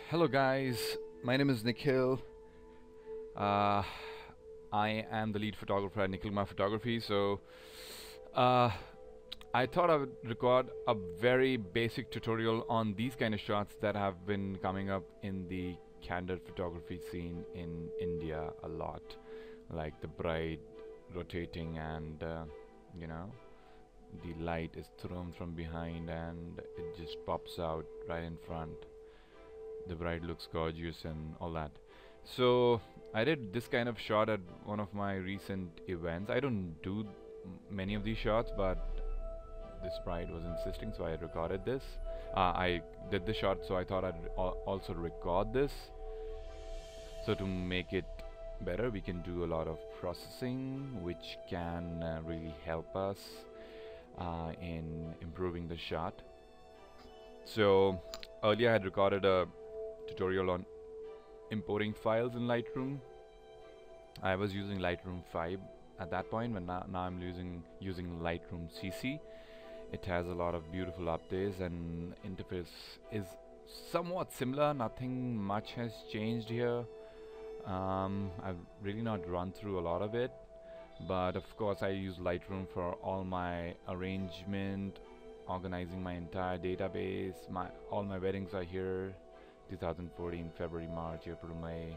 Hello guys, my name is Nikhil. Uh, I am the lead photographer at Nikhil Photography. Uh, I thought I would record a very basic tutorial on these kind of shots that have been coming up in the candid photography scene in India a lot, like the bride rotating and you know the light is thrown from behind and it just pops out right in front. The bride looks gorgeous and all that. So I did this kind of shot at one of my recent events. I don't do many of these shots, but this bride was insisting, so I recorded this. I did the shot, so I thought I'd also record this. So to make it better, we can do a lot of processing, which can really help us in improving the shot. So earlier I had recorded a tutorial on importing files in Lightroom. I was using Lightroom 5 at that point, but now I'm using Lightroom CC. It has a lot of beautiful updates and interface is somewhat similar. Nothing much has changed here. I've really not run through a lot of it, but of course I use Lightroom for all my arrangement, organizing my entire database. All my weddings are here, 2014, February, March, April, May,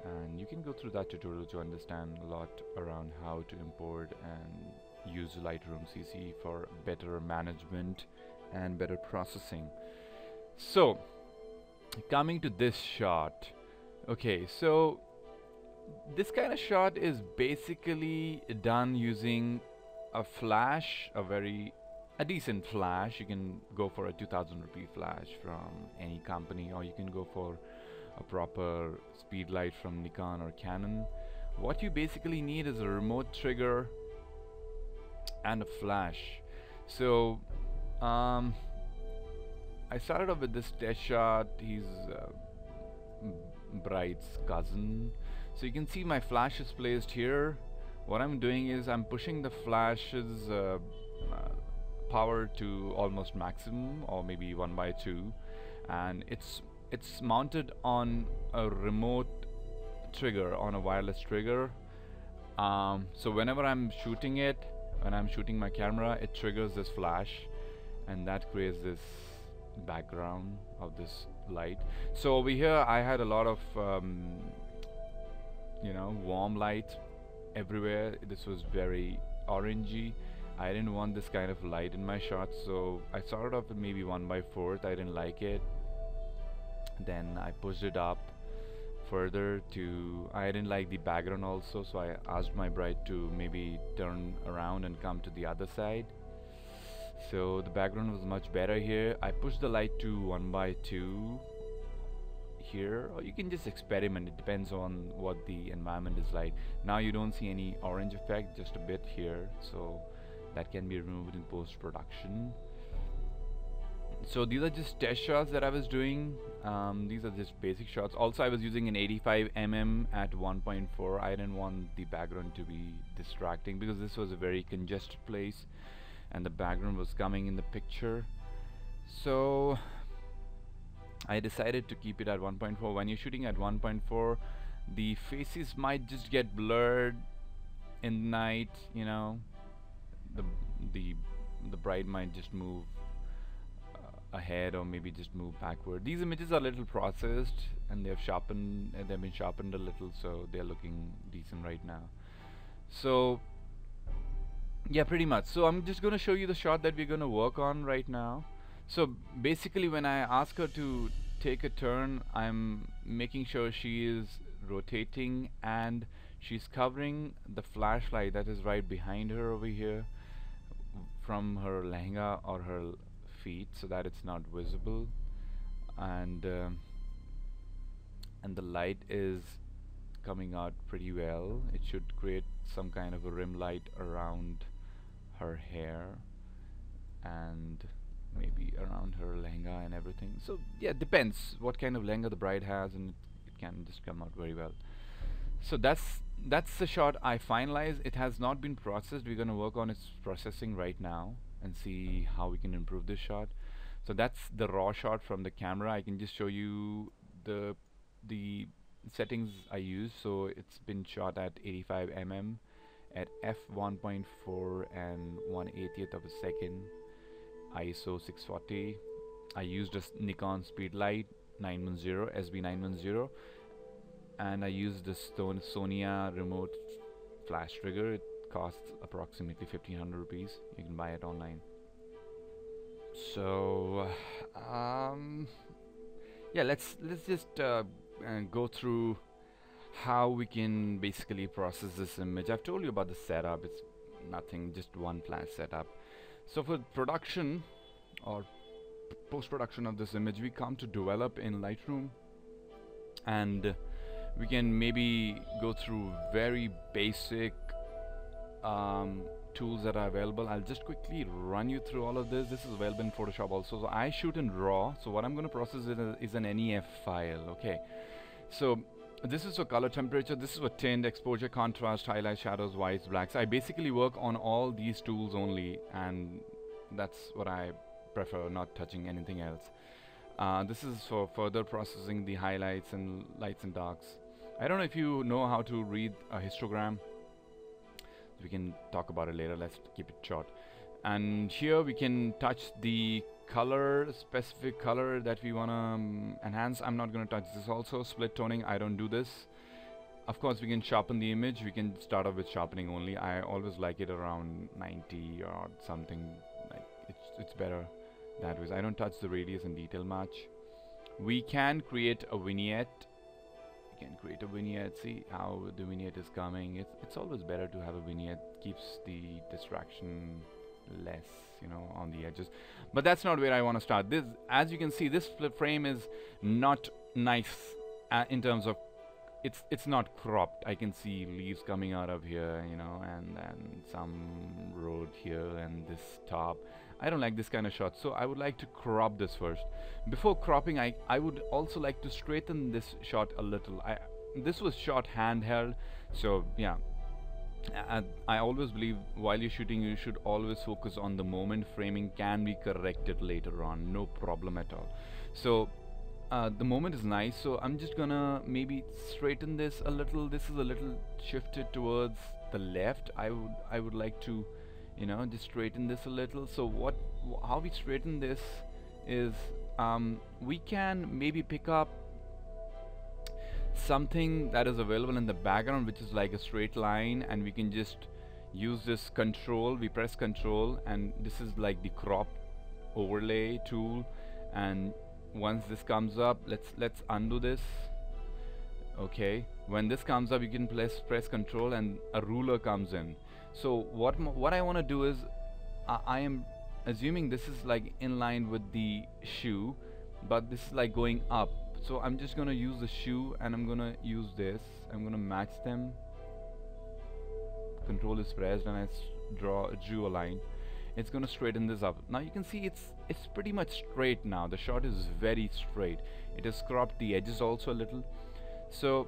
and you can go through that tutorial to understand a lot around how to import and use Lightroom CC for better management and better processing. So coming to this shot, okay, so this kind of shot is basically done using a flash, a decent flash. You can go for a 2000 rupee flash from any company, or you can go for a proper speed light from Nikon or Canon. What you basically need is a remote trigger and a flash. So I started off with this test shot. He's bride's cousin. So you can see my flash is placed here. What I'm doing is I'm pushing the flash's power to almost maximum, or maybe 1/2, and it's mounted on a remote trigger, on a wireless trigger. So whenever I'm shooting it, when I'm shooting my camera, it triggers this flash, and that creates this background of this light. So over here I had a lot of warm light everywhere. This was very orangey. I didn't want this kind of light in my shots, so I started off with maybe 1/4. I didn't like it. Then I pushed it up further to, I didn't like the background also, so I asked my bride to maybe turn around and come to the other side. So the background was much better here. I pushed the light to 1/2 here, or you can just experiment. It depends on what the environment is like. Now you don't see any orange effect, just a bit here, so that can be removed in post-production. So these are just test shots that I was doing. These are just basic shots. Also I was using an 85mm at 1.4. I didn't want the background to be distracting because this was a very congested place and the background was coming in the picture. So I decided to keep it at 1.4. When you're shooting at 1.4, the faces might just get blurred in the night, you know. The bride might just move ahead, or maybe just move backward. These images are a little processed and they've been sharpened a little, so they're looking decent right now. So yeah, pretty much. So I'm just gonna show you the shot that we're gonna work on right now. So basically when I ask her to take a turn, I'm making sure she is rotating and she's covering the flashlight that is right behind her over here from her lehenga or her feet, so that it's not visible, and the light is coming out pretty well. It should create some kind of a rim light around her hair and maybe around her lehenga and everything. So yeah, it depends what kind of lehenga the bride has, and it can just come out very well. So that's the shot I finalized. It has not been processed. We're gonna work on its processing right now and see how we can improve this shot. So that's the raw shot from the camera. I can just show you the settings I use. So it's been shot at 85 mm at f1.4 and 1/80th of a second, ISO 640. I used a Nikon Speedlight 910 SB910, and I used this Sonia remote flash trigger. It costs approximately 1500 rupees. You can buy it online. So yeah, let's just go through how we can basically process this image. I've told you about the setup. It's nothing, just one flash setup. So for production or post-production of this image, we come to develop in Lightroom, and we can maybe go through very basic tools that are available. I'll just quickly run you through all of this. This is available in Photoshop also. So I shoot in RAW. So what I'm going to process is an NEF file. Okay. So this is for color temperature. This is for tint, exposure, contrast, highlights, shadows, whites, blacks. I basically work on all these tools only, and that's what I prefer, not touching anything else. This is for further processing the highlights and lights and darks. I don't know if you know how to read a histogram. We can talk about it later. Let's keep it short. And here we can touch the color, specific color that we want to enhance. I'm not going to touch this also. Split toning, I don't do this. Of course, we can sharpen the image. We can start off with sharpening only. I always like it around 90 or something. Like it's better that way. I don't touch the radius and detail much. We can create a vignette. See how the vignette is coming. It's always better to have a vignette. Keeps the distraction less, you know, on the edges. But that's not where I want to start. This, as you can see, this frame is not nice in terms of it's not cropped. I can see leaves coming out of here, you know, and some road here and this top. I don't like this kind of shot, so I would like to crop this first. Before cropping, I would also like to straighten this shot a little. This was shot handheld, so yeah. I always believe while you're shooting, you should always focus on the moment. Framing can be corrected later on, no problem at all. So the moment is nice, so I'm just gonna maybe straighten this a little. This is a little shifted towards the left. I would like to, you know, just straighten this a little. So how we straighten this is we can maybe pick up something that is available in the background, which is like a straight line, and we can just use this control. We press control, and this is like the crop overlay tool. And once this comes up, let's undo this. Okay, when this comes up, you can press control, and a ruler comes in. So what I want to do is I am assuming this is like in line with the shoe, but this is like going up. So I'm just gonna use the shoe, and I'm gonna use this. I'm gonna match them. Control is pressed, and I drew a line. It's gonna straighten this up. Now you can see it's pretty much straight now. The shot is very straight. It has cropped the edges also a little. So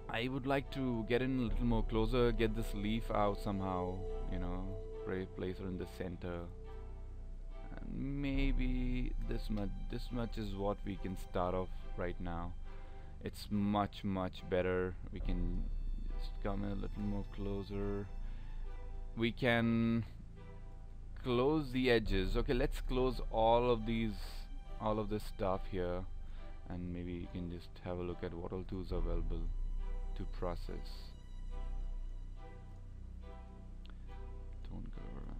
I would like to get in a little more closer, get this leaf out somehow, you know, place her in the center. And maybe this much is what we can start off right now. It's much better. We can just come in a little more closer. We can close the edges. Okay, let's close all of this stuff here, and maybe you can just have a look at what all tools are available to process. Tone curve.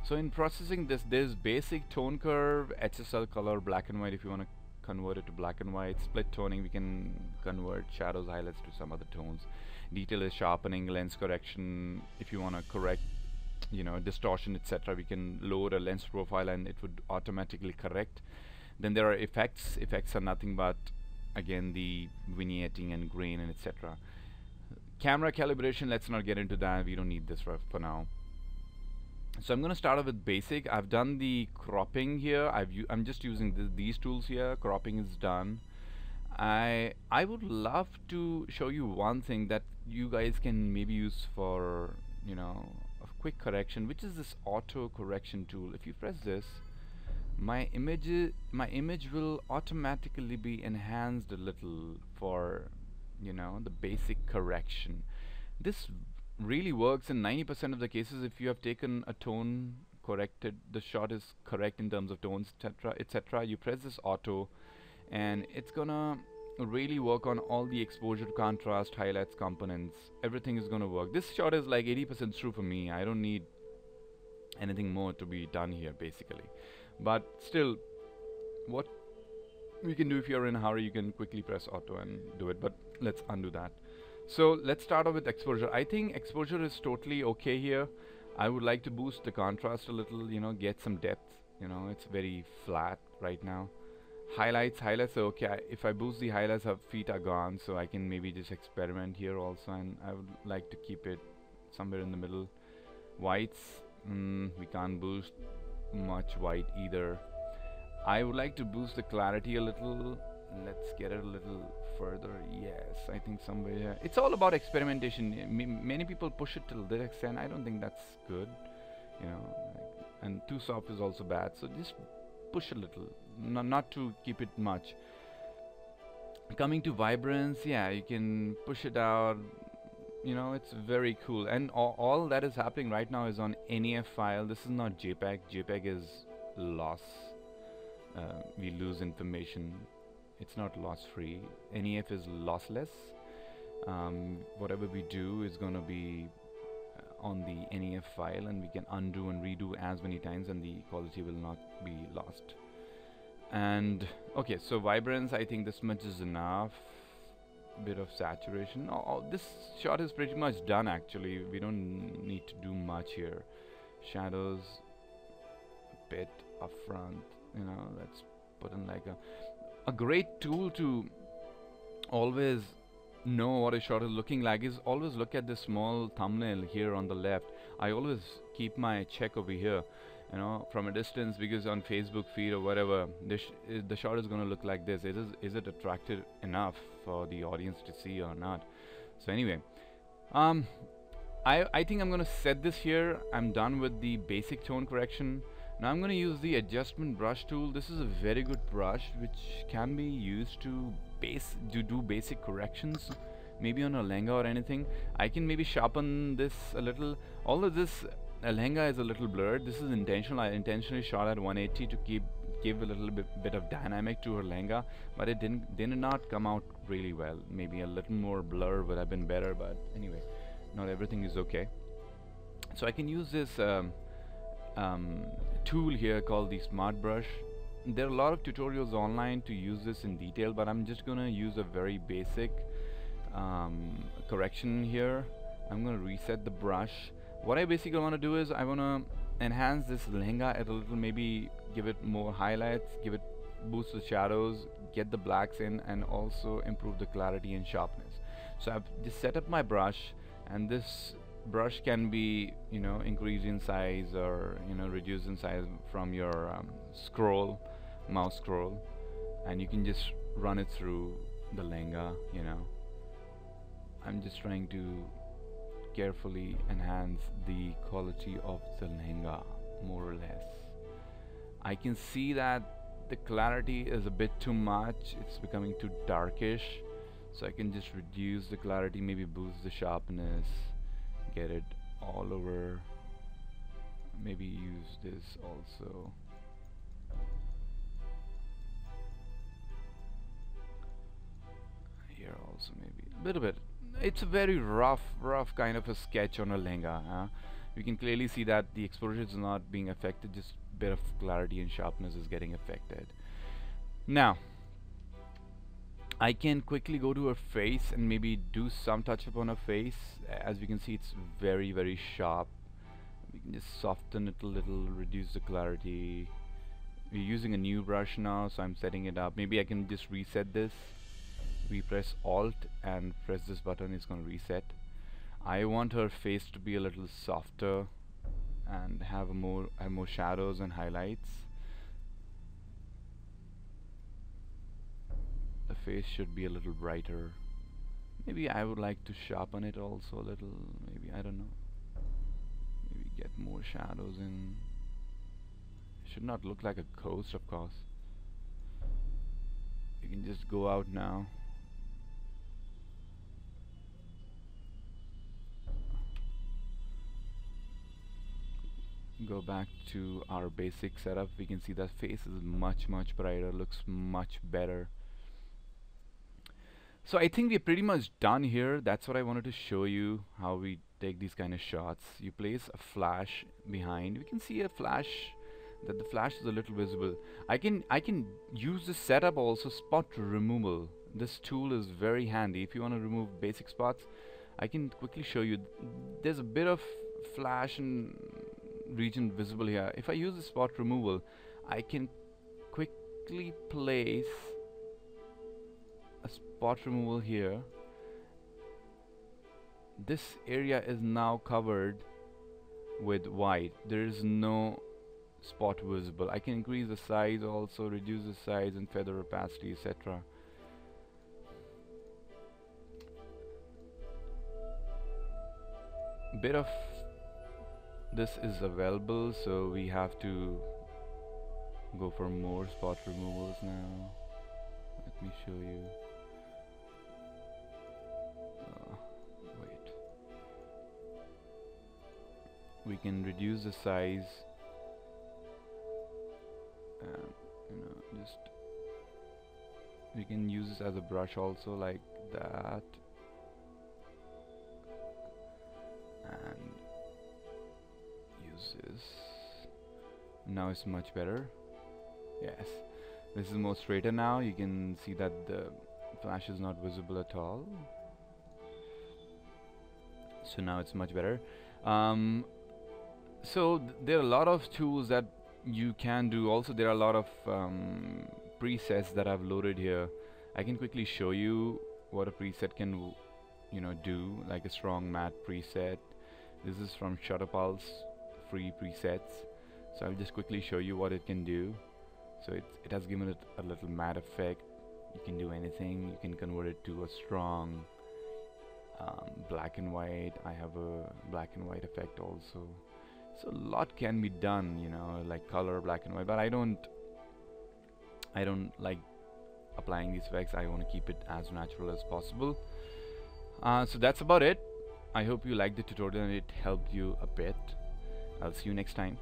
So in processing this, there's basic tone curve, HSL color, black and white if you want to convert it to black and white. Split toning, we can convert shadows, highlights to some other tones. Detail is sharpening, lens correction. If you want to correct, you know, distortion, etc., we can load a lens profile and it would automatically correct. Then there are effects. Effects are nothing but, again, the vignetting and grain and etc. Camera calibration, let's not get into that. We don't need this for now. So I'm going to start off with basic. I've done the cropping here. I'm just using these tools here. Cropping is done. I would love to show you one thing that you guys can maybe use for, you know, a quick correction, which is this auto correction tool. If you press this, my image will automatically be enhanced a little for, you know, the basic correction. This really works in 90% of the cases. If you have taken a tone, corrected, the shot is correct in terms of tones, etc., etc., you press this auto and it's gonna really work on all the exposure, contrast, highlights, components. Everything is gonna work. This shot is like 80% true for me. I don't need anything more to be done here basically. But still, what we can do, if you're in a hurry, you can quickly press auto and do it, but let's undo that. So let's start off with exposure. I think exposure is totally okay here. I would like to boost the contrast a little, you know, get some depth. You know, it's very flat right now. Highlights are okay. If I boost the highlights, her feet are gone, so I can maybe just experiment here also, and I would like to keep it somewhere in the middle. Whites, we can't boost much white either. I would like to boost the clarity a little. Let's get it a little further. Yes, I think somewhere here. It's all about experimentation. Many people push it till that extent. I don't think that's good, you know, and too soft is also bad, so just push a little, not to keep it much. Coming to vibrance, yeah, you can push it out, you know, it's very cool. And all that is happening right now is on NEF file. This is not JPEG. JPEG is loss. We lose information. It's not loss free. NEF is lossless. Whatever we do is going to be on the NEF file, and we can undo and redo as many times, and the quality will not be lost. And okay, so vibrance, I think this much is enough. Bit of saturation. This shot is pretty much done actually. We don't need to do much here. Shadows, a bit up front, you know, let's put in like a great tool to always know what a shot is looking like is always look at this small thumbnail here on the left. I always keep my check over here, you know, from a distance, because on Facebook feed or whatever, the shot is going to look like this. Is it attractive enough for the audience to see or not? So anyway, I think I'm going to set this here. I'm done with the basic tone correction. Now I'm going to use the adjustment brush tool. This is a very good brush which can be used to do basic corrections, maybe on a lehenga or anything. I can maybe sharpen this a little. Although this lehenga is a little blurred, this is intentional. I intentionally shot at 180 to give a little bit of dynamic to her lehenga, but it did not come out really well. Maybe a little more blur would have been better, but anyway, not everything is okay. So I can use this tool here called the smart brush. There are a lot of tutorials online to use this in detail, but I'm just gonna use a very basic correction here. I'm gonna reset the brush. What I basically want to do is I want to enhance this lehenga at a little, maybe give it more highlights, boost the shadows, get the blacks in, and also improve the clarity and sharpness. So I've just set up my brush, and this brush can be, you know, increased in size or, you know, reduced in size from your mouse scroll, and you can just run it through the lehenga, you know. I'm just trying to carefully enhance the quality of the lehenga, more or less. I can see that the clarity is a bit too much. It's becoming too darkish, so I can just reduce the clarity, maybe boost the sharpness, get it all over. Maybe use this also. Here also maybe a little bit. It's a very rough kind of a sketch on a lehenga. You can clearly see that the exposure is not being affected, just a bit of clarity and sharpness is getting affected. Now I can quickly go to her face and maybe do some touch up on her face. As you can see, it's very sharp. We can just soften it a little, reduce the clarity. We're using a new brush now, so I'm setting it up. Maybe I can just reset this. We press Alt and press this button, it's going to reset. I want her face to be a little softer and have more shadows and highlights. The face should be a little brighter. Maybe I would like to sharpen it also a little. Maybe, I don't know. Maybe get more shadows in. Should not look like a ghost, of course. You can just go out now. Go back to our basic setup. We can see that face is much brighter, looks much better. So I think we're pretty much done here. That's what I wanted to show you, how we take these kind of shots. You place a flash behind. We can see a flash, that the flash is a little visible. I can use this setup also, spot removal. This tool is very handy. If you want to remove basic spots, I can quickly show you. There's a bit of flash and region visible here. If I use the spot removal, I can quickly place a spot removal here. This area is now covered with white. There is no spot visible. I can increase the size also, reduce the size and feather opacity, etc. Bit of this is available, so we have to go for more spot removals now. Let me show you. Wait. We can reduce the size and just we can use this as a brush also, like that, and use this. Now it's much better. Yes, this is more straighter now. You can see that the flash is not visible at all. So now it's much better. So there are a lot of tools that you can do. Also there are a lot of presets that I've loaded here. I can quickly show you what a preset can do, like a strong matte preset. This is from Shutterpulse, free presets. So I'll just quickly show you what it can do. So it has given it a little matte effect. You can do anything. You can convert it to a strong black and white. I have a black and white effect also. So a lot can be done, like color, black and white. But I don't like applying these effects. I want to keep it as natural as possible. So that's about it. I hope you liked the tutorial and it helped you a bit. I'll see you next time.